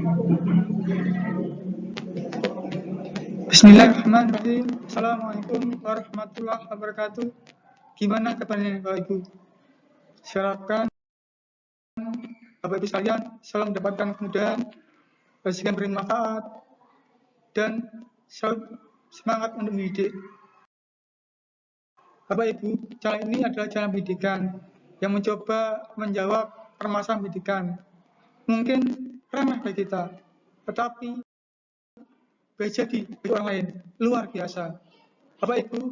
Bismillahirrahmanirrahim. Assalamualaikum warahmatullahi wabarakatuh. Gimana kabarnya Bapak Ibu? Silakan Bapak Ibu sekalian selalu mendapatkan kemudahan, rezeki yang bermanfaat, dan selalu semangat untuk mendidik. Bapak Ibu, jalan ini adalah jalan pendidikan yang mencoba menjawab permasalahan pendidikan. Mungkin remeh bagi kita, tetapi jadi bagi orang lain luar biasa. Bapak Ibu,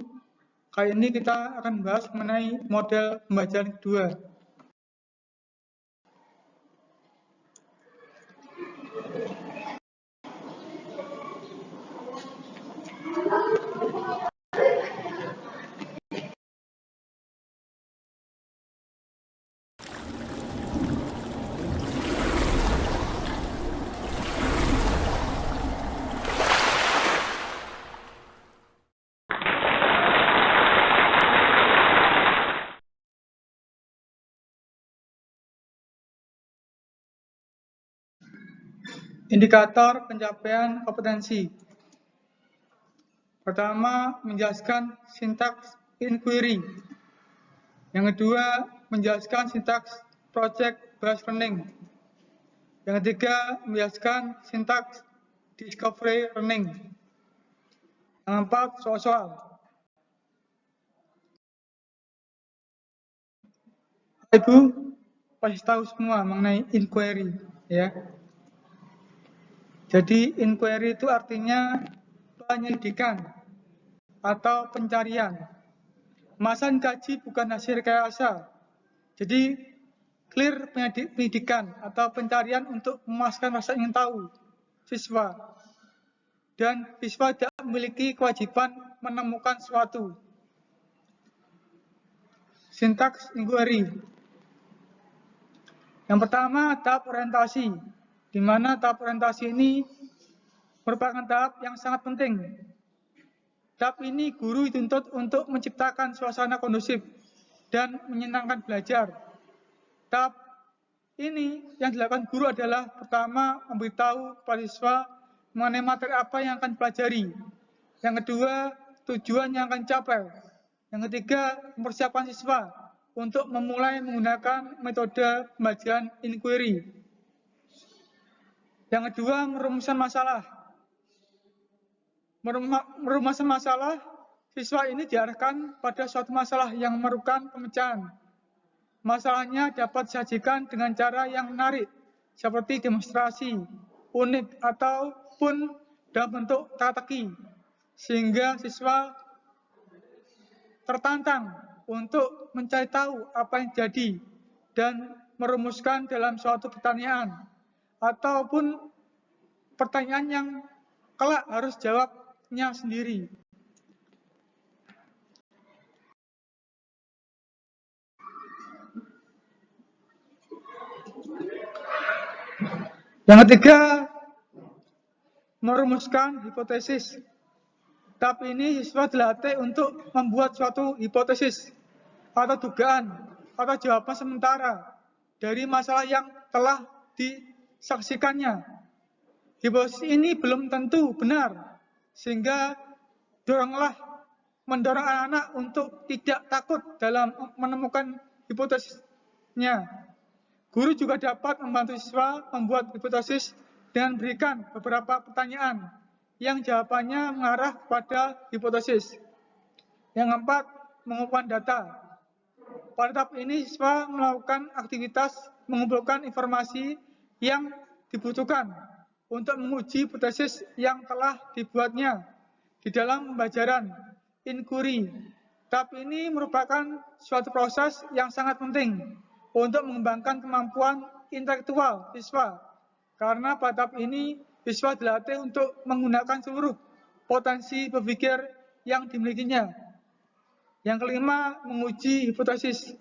kali ini kita akan membahas mengenai model pembelajaran kedua. Indikator pencapaian kompetensi. Pertama, menjelaskan sintaks inquiry. Yang kedua, menjelaskan sintaks project based learning. Yang ketiga, menjelaskan sintaks discovery learning. Yang keempat, soal-soal. Ibu pasti tahu semua mengenai inquiry, ya. Jadi inquiry itu artinya penyelidikan atau pencarian. Masan kaji bukan hasil rekayasa. Jadi clear pendidikan atau pencarian untuk memuaskan rasa ingin tahu siswa. Dan siswa tidak memiliki kewajiban menemukan sesuatu. Sintaks inquiry. Yang pertama, tahap orientasi, di mana tahap orientasi ini merupakan tahap yang sangat penting. Tahap ini guru dituntut untuk menciptakan suasana kondusif dan menyenangkan belajar. Tahap ini yang dilakukan guru adalah pertama, memberitahu kepada siswa mengenai materi apa yang akan dipelajari. Yang kedua, tujuan yang akan dicapai. Yang ketiga, mempersiapkan siswa untuk memulai menggunakan metode pembelajaran inquiry. Yang kedua, merumuskan masalah. Merumuskan masalah, siswa ini diarahkan pada suatu masalah yang memerlukan pemecahan. Masalahnya dapat disajikan dengan cara yang menarik, seperti demonstrasi, unik, ataupun dalam bentuk teka-teki, sehingga siswa tertantang untuk mencari tahu apa yang jadi dan merumuskan dalam suatu pertanyaan ataupun pertanyaan yang kelak harus jawabnya sendiri. Yang ketiga, merumuskan hipotesis. Tahap ini siswa dilatih untuk membuat suatu hipotesis atau dugaan atau jawaban sementara dari masalah yang telah disaksikannya. Hipotesis ini belum tentu benar, sehingga mendorong anak-anak untuk tidak takut dalam menemukan hipotesisnya. Guru juga dapat membantu siswa membuat hipotesis dengan berikan beberapa pertanyaan yang jawabannya mengarah pada hipotesis. Yang keempat, mengumpulkan data. Pada tahap ini, siswa melakukan aktivitas mengumpulkan informasi yang dibutuhkan untuk menguji hipotesis yang telah dibuatnya di dalam pembelajaran inquiry. Tahap ini merupakan suatu proses yang sangat penting untuk mengembangkan kemampuan intelektual siswa. Karena pada tahap ini, siswa dilatih untuk menggunakan seluruh potensi berpikir yang dimilikinya. Yang kelima, menguji hipotesis.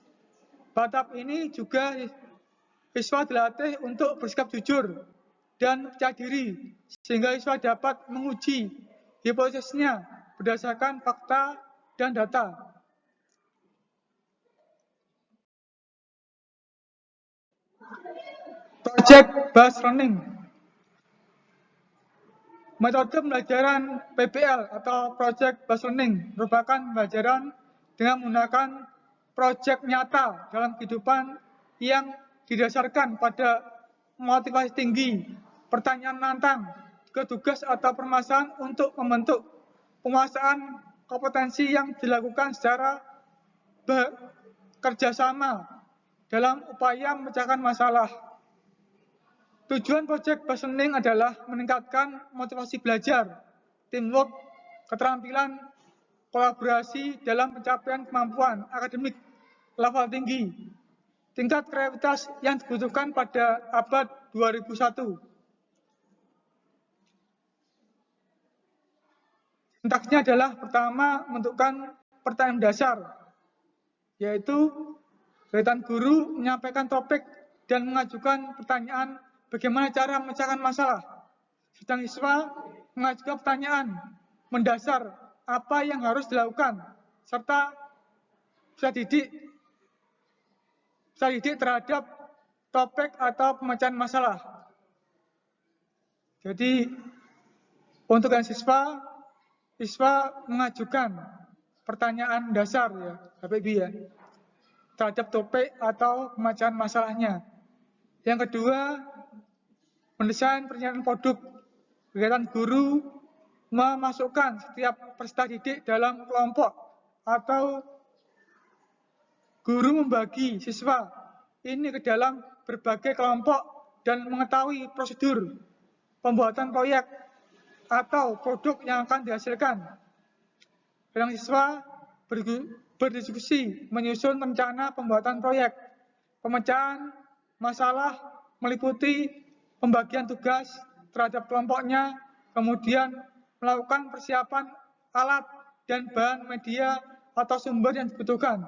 Pada tahap ini juga siswa dilatih untuk bersikap jujur dan percaya diri, sehingga siswa dapat menguji hipotesisnya berdasarkan fakta dan data. Project based learning. Metode pembelajaran PBL atau Project Based Learning merupakan pembelajaran dengan menggunakan proyek nyata dalam kehidupan yang didasarkan pada motivasi tinggi, pertanyaan menantang, tugas atau permasalahan untuk membentuk penguasaan kompetensi yang dilakukan secara bekerjasama dalam upaya memecahkan masalah. Tujuan Project Based Learning adalah meningkatkan motivasi belajar, teamwork, keterampilan, kolaborasi dalam pencapaian kemampuan akademik level tinggi, tingkat kreativitas yang dibutuhkan pada abad 2001. Sintaksnya adalah pertama, menentukan pertanyaan dasar, yaitu kegiatan guru menyampaikan topik dan mengajukan pertanyaan bagaimana cara memecahkan masalah. Sedang siswa mengajukan pertanyaan mendasar apa yang harus dilakukan, serta peserta didik terhadap topik atau pemecahan masalah. Jadi, untuk yang siswa mengajukan pertanyaan dasar ya, Bapak Ibu ya, terhadap topik atau pemecahan masalahnya. Yang kedua, mendesain pernyataan produk. Kegiatan guru memasukkan setiap peserta didik dalam kelompok atau guru membagi siswa ini ke dalam berbagai kelompok dan mengetahui prosedur pembuatan proyek atau produk yang akan dihasilkan. Dan siswa berdiskusi menyusun rencana pembuatan proyek. Pemecahan masalah meliputi pembagian tugas terhadap kelompoknya, kemudian melakukan persiapan alat dan bahan media atau sumber yang dibutuhkan.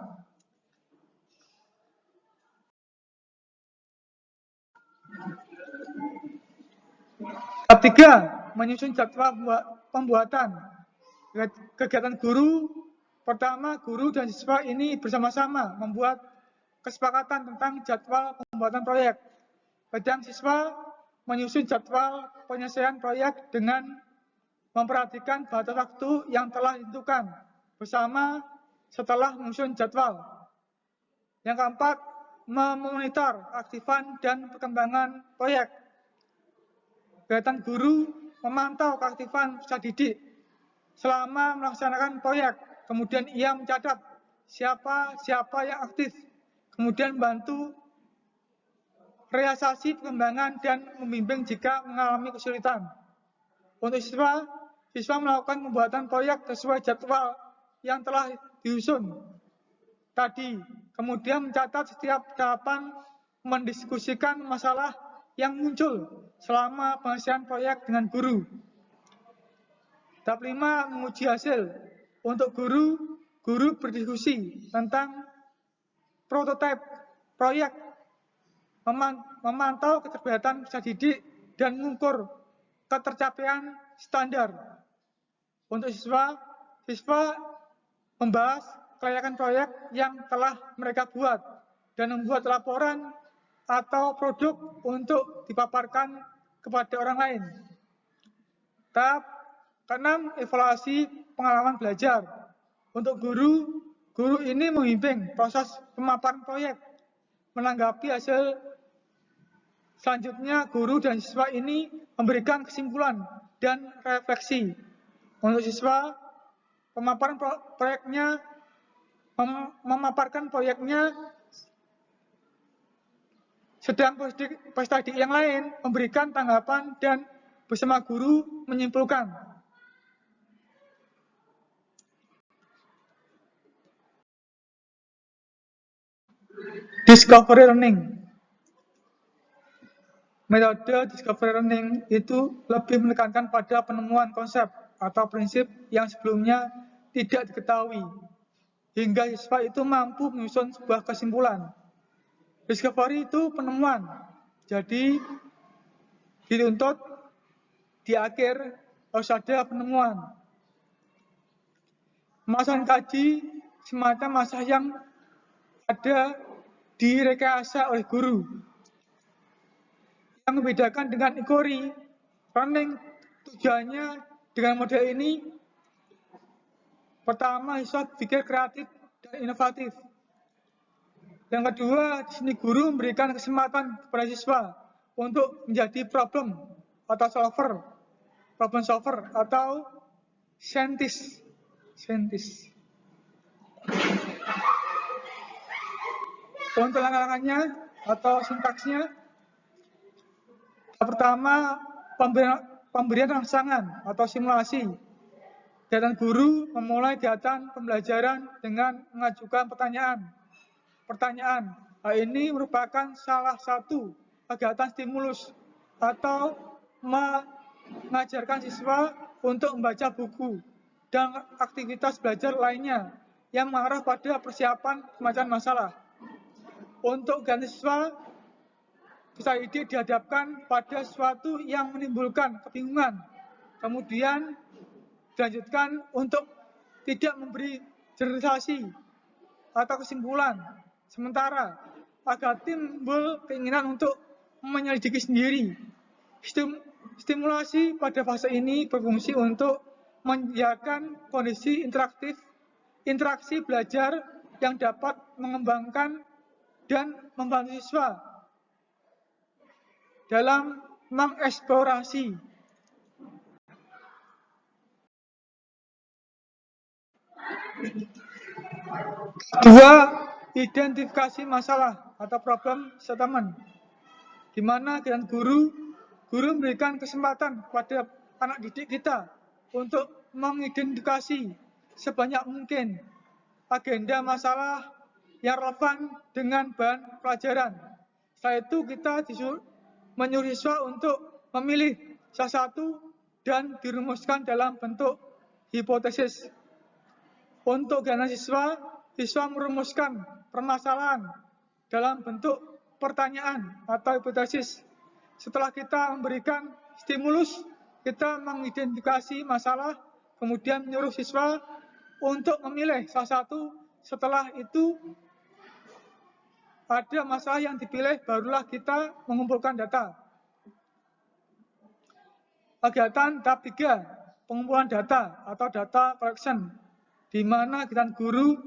Tahap 3, menyusun jadwal pembuatan. Kegiatan guru, pertama guru dan siswa ini bersama-sama membuat kesepakatan tentang jadwal pembuatan proyek. Kegiatan siswa menyusun jadwal penyelesaian proyek dengan memperhatikan batas waktu yang telah ditentukan bersama setelah menyusun jadwal. Yang keempat, memonitor aktifan dan perkembangan proyek. Kegiatan guru memantau keaktifan peserta didik selama melaksanakan proyek. Kemudian ia mencatat siapa yang aktif. Kemudian membantu realisasi pengembangan dan membimbing jika mengalami kesulitan. Untuk siswa melakukan pembuatan proyek sesuai jadwal yang telah disusun tadi. Kemudian mencatat setiap tahapan, mendiskusikan masalah yang muncul selama penyelesaian proyek dengan guru. Tahap 5, menguji hasil. Untuk guru berdiskusi tentang prototipe proyek, memantau keterlibatan peserta didik dan mengukur ketercapaian standar. Untuk siswa membahas kelayakan proyek yang telah mereka buat dan membuat laporan atau produk untuk dipaparkan kepada orang lain. Tahap ke-6, evaluasi pengalaman belajar. Untuk guru ini membimbing proses pemaparan proyek. Menanggapi hasil selanjutnya, guru dan siswa ini memberikan kesimpulan dan refleksi. Untuk siswa, pemaparan proyeknya memaparkan proyeknya, sedang peserta didik yang lain memberikan tanggapan dan bersama guru menyimpulkan. Discovery learning. Metode discovery learning itu lebih menekankan pada penemuan konsep atau prinsip yang sebelumnya tidak diketahui, hingga siswa itu mampu menyusun sebuah kesimpulan. Discovery itu penemuan, jadi dituntut di akhir harus ada penemuan. Masa kaji semacam masa yang ada direkayasa oleh guru. Yang membedakan dengan inquiry learning Tujuannya dengan model ini, pertama, siswa berpikir kreatif dan inovatif. Yang kedua, di sini guru memberikan kesempatan kepada siswa untuk menjadi problem solver atau scientist. Untuk langkah-langkahnya atau sintaksnya, yang pertama, pemberian rangsangan atau simulasi. Kegiatan guru memulai kegiatan pembelajaran dengan mengajukan pertanyaan. Hal ini merupakan salah satu kegiatan stimulus atau mengajarkan siswa untuk membaca buku dan aktivitas belajar lainnya yang mengarah pada persiapan pembacaan masalah. Untuk kegiatan siswa, peserta didik dihadapkan pada sesuatu yang menimbulkan kebingungan. Kemudian dilanjutkan untuk tidak memberi generalisasi atau kesimpulan sementara agar timbul keinginan untuk menyelidiki sendiri. Stimulasi pada fase ini berfungsi untuk menyediakan kondisi interaksi belajar yang dapat mengembangkan dan membantu siswa dalam mengeksplorasi. Kedua, identifikasi masalah atau problem statement, di mana dengan guru memberikan kesempatan kepada anak didik kita untuk mengidentifikasi sebanyak mungkin agenda masalah yang relevan dengan bahan pelajaran. Setelah itu kita menyuruh siswa untuk memilih salah satu dan dirumuskan dalam bentuk hipotesis. Untuk kegiatan siswa merumuskan permasalahan dalam bentuk pertanyaan atau hipotesis. Setelah kita memberikan stimulus, kita mengidentifikasi masalah, kemudian menyuruh siswa untuk memilih salah satu. Setelah itu ada masalah yang dipilih, barulah kita mengumpulkan data. Kegiatan tahap 3, pengumpulan data atau data collection, di mana kegiatan guru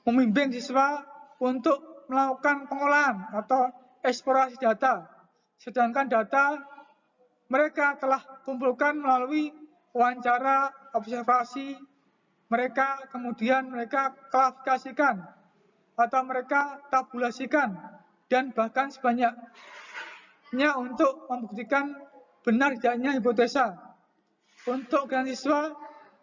membimbing siswa untuk melakukan pengolahan atau eksplorasi data. Sedangkan data mereka telah kumpulkan melalui wawancara, observasi mereka, kemudian mereka klasifikasikan atau mereka tabulasikan, dan bahkan sebanyaknya untuk membuktikan benar tidaknya hipotesa. Untuk kegiatan siswa,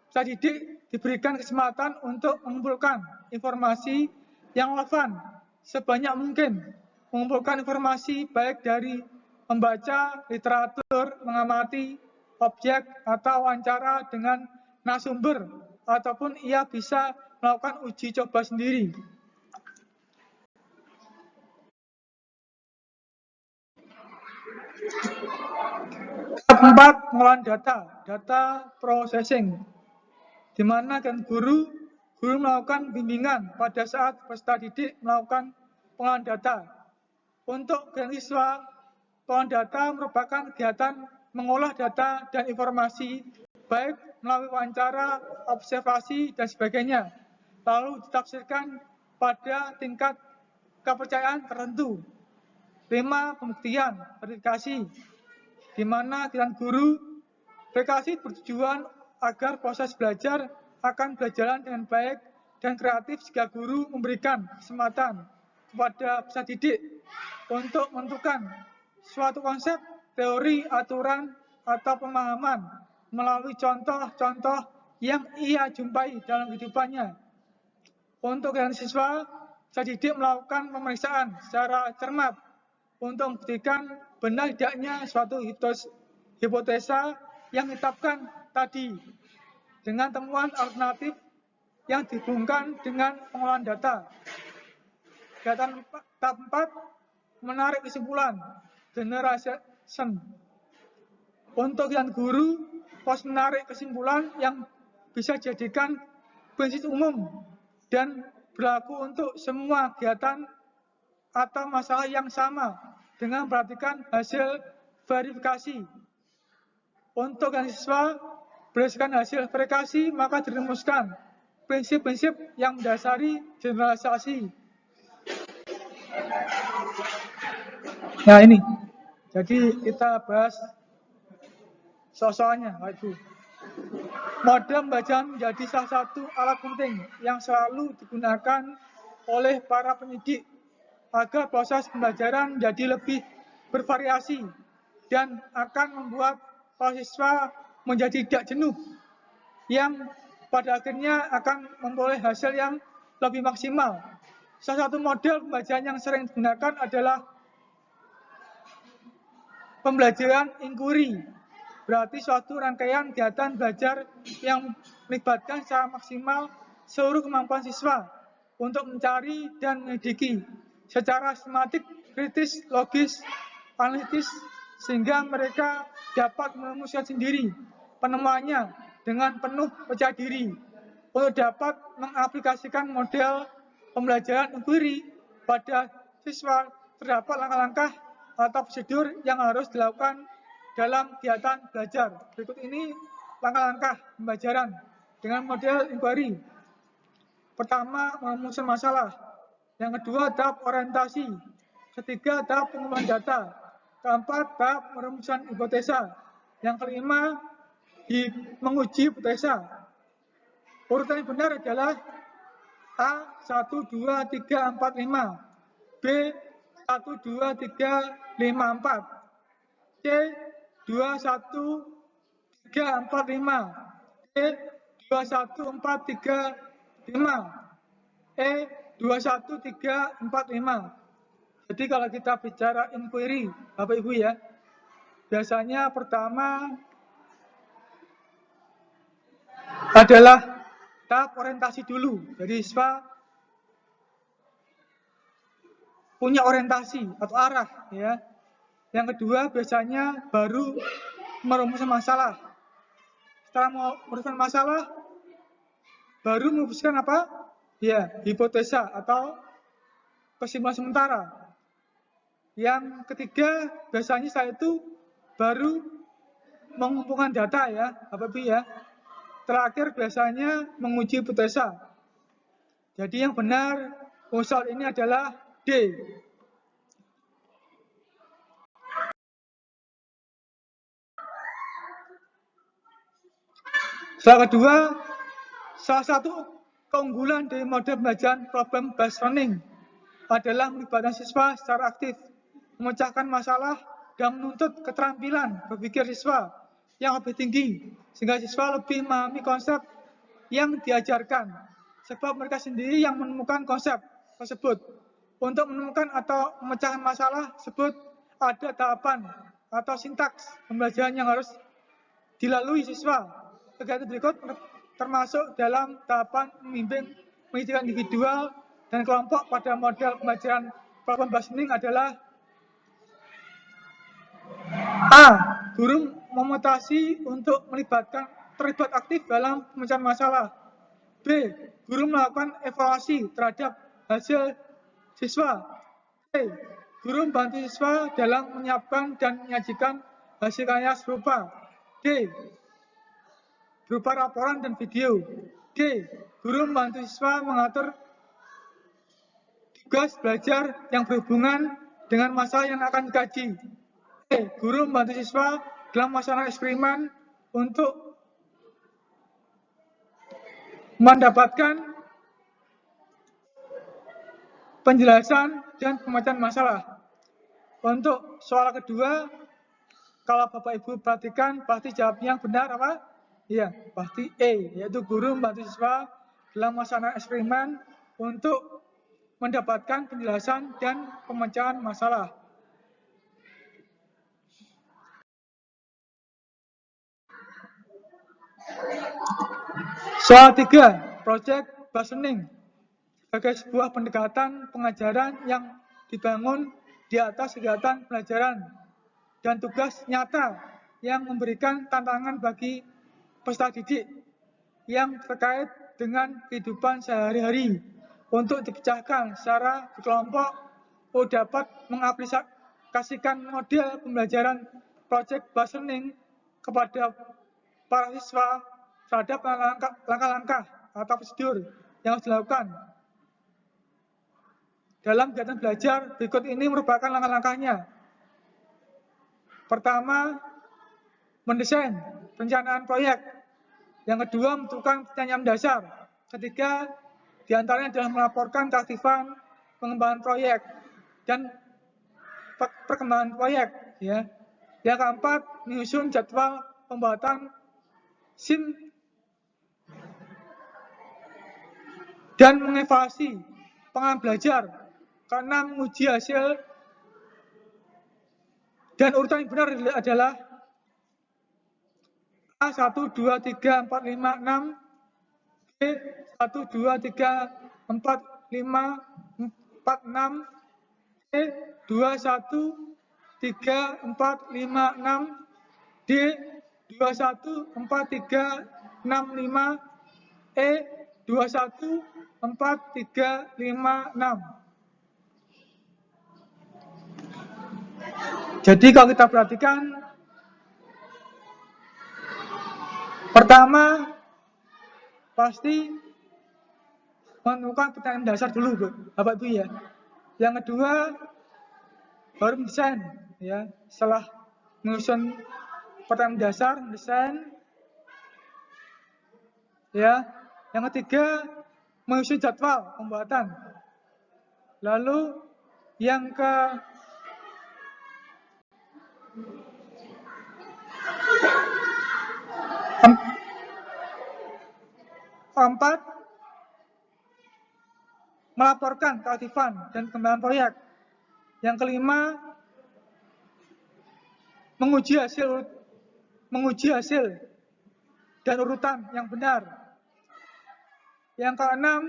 peserta didik diberikan kesempatan untuk mengumpulkan informasi yang relevan sebanyak mungkin, mengumpulkan informasi baik dari membaca literatur, mengamati objek atau wawancara dengan narasumber, ataupun ia bisa melakukan uji coba sendiri. Tahap 4, pengolahan data processing, di mana kan guru melakukan bimbingan pada saat peserta didik melakukan pengolahan data. Untuk siswa, pengolahan data merupakan kegiatan mengolah data dan informasi baik melalui wawancara, observasi, dan sebagainya, lalu ditafsirkan pada tingkat kepercayaan tertentu. 5, pembuktian, verifikasi, di mana kegiatan guru verifikasi bertujuan agar proses belajar akan berjalan dengan baik dan kreatif jika guru memberikan kesempatan kepada peserta didik untuk menentukan suatu konsep, teori, aturan, atau pemahaman melalui contoh-contoh yang ia jumpai dalam kehidupannya. Untuk kegiatan siswa, peserta didik melakukan pemeriksaan secara cermat untuk membuktikan benar tidaknya suatu hipotesa yang ditetapkan tadi dengan temuan alternatif yang dihubungkan dengan pengolahan data. Kegiatan tahap 4, menarik kesimpulan, generalization. Untuk kegiatan guru, proses menarik kesimpulan yang bisa dijadikan prinsip umum dan berlaku untuk semua kegiatan atau masalah yang sama dengan memperhatikan hasil verifikasi. Untuk yang siswa berdasarkan hasil verifikasi, maka dirumuskan prinsip-prinsip yang mendasari generalisasi. Nah ini, jadi kita bahas soalnya, Ibu. Model pembelajaran menjadi salah satu alat penting yang selalu digunakan oleh para pendidik agar proses pembelajaran menjadi lebih bervariasi dan akan membuat para siswa menjadi tidak jenuh, yang pada akhirnya akan memperoleh hasil yang lebih maksimal. Salah satu model pembelajaran yang sering digunakan adalah pembelajaran inquiry, berarti suatu rangkaian kegiatan belajar yang melibatkan secara maksimal seluruh kemampuan siswa untuk mencari dan menyelidiki secara sistematik, kritis, logis, analitis, sehingga mereka dapat merumuskan sendiri penemuannya dengan penuh percaya diri. Untuk dapat mengaplikasikan model pembelajaran inquiry pada siswa, terdapat langkah-langkah atau prosedur yang harus dilakukan dalam kegiatan belajar. Berikut ini langkah-langkah pembelajaran dengan model inquiry. Pertama, merumuskan masalah. Yang kedua, tahap orientasi. Ketiga, tahap pengumpulan data. Keempat, tahap merumuskan hipotesa. Yang kelima, menguji hipotesa. Urutan yang benar adalah A, 1, 2, 3, 4, 5. B, 1, 2, 3, 5, 4. C, 2, 1, 3, 4, 5. D, 2, 1, 4, 3, 5. E, 2, 1, 3, 4, 5. Jadi kalau kita bicara inquiry, Bapak Ibu ya, biasanya pertama adalah tahap orientasi dulu. Jadi siswa punya orientasi atau arah ya. Yang kedua biasanya baru merumuskan masalah. Setelah merumuskan masalah, baru merumuskan apa? Ya, hipotesa atau kesimpulan sementara. Yang ketiga, biasanya saya itu baru mengumpulkan data ya, Bapak Ibu ya. Terakhir biasanya menguji hipotesa. Jadi yang benar usul ini adalah D. Salah kedua, salah satu keunggulan dari model pembelajaran problem based learning adalah melibatkan siswa secara aktif, memecahkan masalah dan menuntut keterampilan berpikir siswa yang lebih tinggi, sehingga siswa lebih memahami konsep yang diajarkan, sebab mereka sendiri yang menemukan konsep tersebut. Untuk menemukan atau memecahkan masalah tersebut, ada tahapan atau sintaks pembelajaran yang harus dilalui siswa. Kegiatan berikut termasuk dalam tahapan membimbing pendidikan individual dan kelompok pada model pembelajaran problem based learning adalah A. Guru memotivasi untuk terlibat aktif dalam pemecahan masalah. B. Guru melakukan evaluasi terhadap hasil siswa. C. Guru membantu siswa dalam menyiapkan dan menyajikan hasil karya serupa. D. Berupa laporan dan video. D. Guru membantu siswa mengatur tugas belajar yang berhubungan dengan masalah yang akan dikaji. E. Guru membantu siswa dalam melaksanakan eksperimen untuk mendapatkan penjelasan dan pemecahan masalah. Untuk soal kedua, kalau Bapak Ibu perhatikan, pasti jawabnya yang benar apa? Iya, pasti E, yaitu guru membantu siswa dalam melaksanakan eksperimen untuk mendapatkan penjelasan dan pemecahan masalah. Soal 3, project based learning sebagai sebuah pendekatan pengajaran yang dibangun di atas kegiatan pelajaran dan tugas nyata yang memberikan tantangan bagi peserta didik yang terkait dengan kehidupan sehari-hari untuk dipecahkan secara berkelompok untuk dapat mengaplikasikan model pembelajaran project based learning kepada para siswa terhadap langkah-langkah atau prosedur yang harus dilakukan dalam kegiatan belajar. Berikut ini merupakan langkah-langkahnya. Pertama, mendesain perencanaan proyek. Yang kedua, menentukan pertanyaan dasar. Ketiga, diantaranya adalah melaporkan keaktifan pengembangan proyek dan perkembangan proyek. Ya. Yang keempat, menyusun jadwal pembuatan SIM dan mengevaluasi pengalaman belajar. Keenam, menguji hasil, dan urutan yang benar adalah A 1, 2, 3, 4, 5, 6, B 1, 2, 3, 4, 5, 4, 6, C 2, 1, 3, 4, 5, 6, D 2, 1, 4, 3, 6, 5, E 2, 1, 4, 3, 5, 6. Jadi kalau kita perhatikan, pertama pasti menemukan pertanyaan dasar dulu, Bapak Ibu ya. Yang kedua baru mendesain ya. Setelah menyusun pertanyaan dasar, mendesain ya. Yang ketiga menyusun jadwal pembuatan. Lalu yang keempat, melaporkan keaktifan dan pengembangan proyek. Yang kelima, menguji hasil dan urutan yang benar. Yang keenam,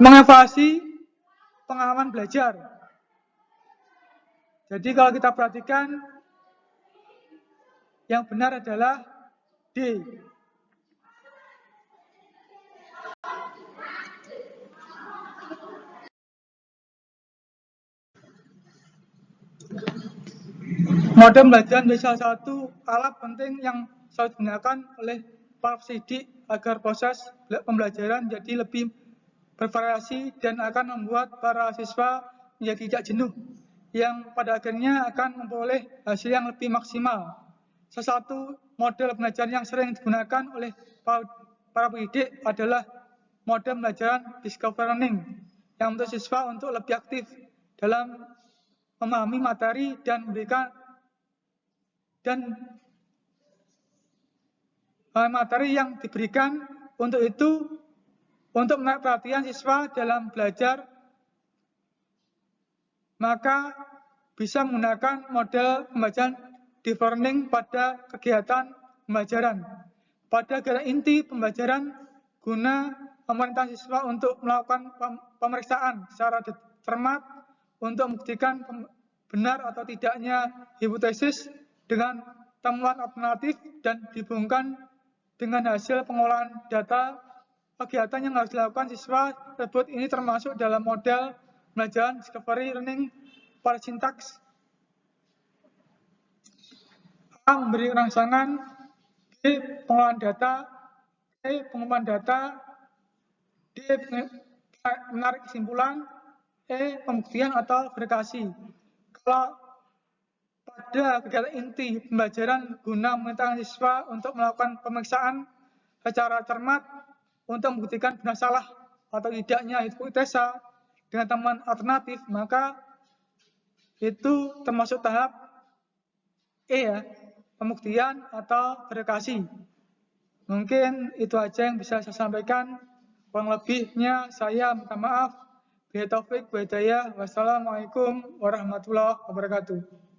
mengevaluasi pengalaman belajar. Jadi kalau kita perhatikan, yang benar adalah D. Model pembelajaran menjadi salah satu alat penting yang selalu digunakan oleh para pendidik agar proses pembelajaran menjadi lebih bervariasi dan akan membuat para siswa menjadi tidak jenuh, yang pada akhirnya akan memperoleh hasil yang lebih maksimal. Salah satu model pembelajaran yang sering digunakan oleh para pendidik adalah model pembelajaran discovery learning, yang untuk siswa untuk lebih aktif dalam memahami materi dan memberikan materi yang diberikan. Untuk itu, untuk menarik perhatian siswa dalam belajar, maka bisa menggunakan model pembelajaran deep learning pada kegiatan pembelajaran. Pada kegiatan inti pembelajaran, guna memerintahkan siswa untuk melakukan pemeriksaan secara cermat untuk membuktikan benar atau tidaknya hipotesis dengan temuan alternatif dan dihubungkan dengan hasil pengolahan data. Kegiatan yang harus dilakukan siswa tersebut ini termasuk dalam model pembelajaran discovery learning pada sintaks. A. Memberi rangsangan, B. Pengolahan data, C. Pengumpulan data, D. Menarik kesimpulan, E. Pembuktian atau verifikasi. Kalau pada kegiatan inti pembelajaran guna memerintahkan siswa untuk melakukan pemeriksaan secara cermat untuk membuktikan benar salah atau tidaknya hipotesa dengan temuan alternatif, maka itu termasuk tahap E ya, pembuktian atau verifikasi. Mungkin itu aja yang bisa saya sampaikan. Kurang lebihnya saya minta maaf. Billahi taufik wa hidayah. Wassalamualaikum warahmatullahi wabarakatuh.